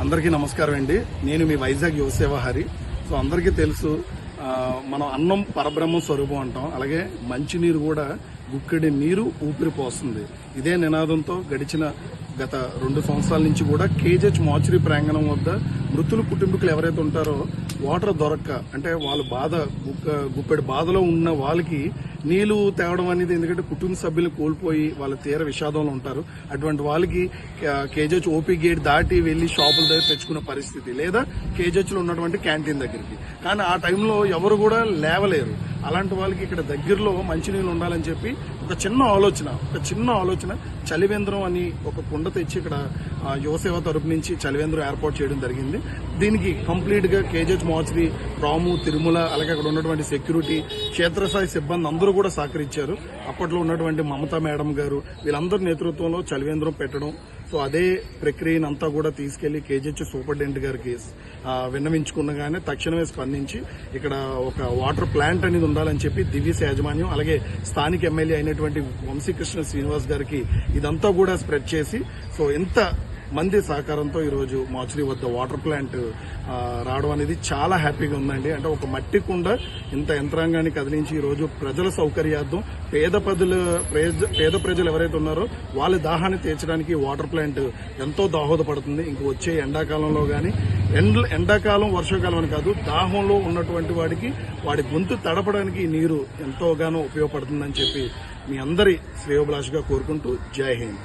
అందరికీ నమస్కారం అండి. నేను మీ వైజాగ్ యువసేవ హరి. సో అందరికీ తెలుసు, మనం అన్నం పరబ్రహ్మ స్వరూపం అంటాం. అలాగే మంచినీరు కూడా గుక్కడి నీరు ఊపిరి పోస్తుంది. ఇదే నినాదంతో గత 2 సంవత్సరాల నుంచి కూడా కేజెచ్ మార్చురీ ప్రాంగణం వద్ద మృతుల కుటుంబీకులు ఎవరైతే ఉంటారో వాటర్ దొరక్క, అంటే వాళ్ళు గుప్పెడి బాధలో ఉన్న వాళ్ళకి నీళ్లు తేవడం అనేది, ఎందుకంటే కుటుంబ సభ్యులను కోల్పోయి వాళ్ళ తీర విషాదంలో ఉంటారు. అటువంటి వాళ్ళకి కేజెచ్ ఓపీ గేట్ దాటి వెళ్లి షాపుల దగ్గర తెచ్చుకునే పరిస్థితి, లేదా కేజెచ్ లో ఉన్నటువంటి క్యాంటీన్ దగ్గరికి. కానీ ఆ టైంలో ఎవరు కూడా లేవలేరు. అలాంటి వాళ్ళకి ఇక్కడ దగ్గరలో మంచినీళ్ళు ఉండాలని చెప్పి ఒక చిన్న ఆలోచన చలివేంద్రం అని ఒక కుండ తెచ్చి ఇక్కడ యువసేవ తరపు నుంచి చలివేంద్రం ఏర్పాటు చేయడం జరిగింది. దీనికి కంప్లీట్ గా కేజెచ్ మార్చురీ, రాము, తిరుమల, అలాగే అక్కడ ఉన్నటువంటి సెక్యూరిటీ, క్షేత్రస్థాయి సిబ్బంది అందరూ కూడా సహకరించారు. అప్పట్లో ఉన్నటువంటి మమతా మేడం గారు, వీళ్ళందరి నేతృత్వంలో చలివేంద్రం పెట్టడం. సో అదే ప్రక్రియనంతా కూడా తీసుకెళ్లి కేజెచ్ సూపరింటెండెంట్ గారికి విన్నవించుకున్నగానే తక్షణమే స్పందించి ఇక్కడ ఒక వాటర్ ప్లాంట్ అనేది ఉండాలని చెప్పి దివ్యస్ యాజమాన్యం, అలాగే స్థానిక ఎమ్మెల్యే అయినటువంటి వంశీకృష్ణ శ్రీనివాస్ గారికి ఇదంతా కూడా స్ప్రెడ్ చేసి, సో ఇంత మంది సహకారంతో ఈరోజు మార్చురీ వద్ద వాటర్ ప్లాంట్ రావడం అనేది చాలా హ్యాపీగా ఉందండి. అంటే ఒక మట్టి కుండ ఇంత యంత్రాంగాన్ని కదిలించి ఈరోజు ప్రజల సౌకర్యార్థం పేద ప్రజలు ఎవరైతే ఉన్నారో వాళ్ళ దాహాన్ని తీర్చడానికి వాటర్ ప్లాంట్ ఎంతో దోహదపడుతుంది. ఇంక వచ్చే ఎండాకాలంలో గానీ, ఎండాకాలం వర్షాకాలం అని కాదు, దాహంలో ఉన్నటువంటి వాడి గొంతు తడపడానికి ఈ నీరు ఎంతోగానో ఉపయోగపడుతుందని చెప్పి మీ అందరి శ్రేయోభిలాషగా కోరుకుంటూ జై హింద్.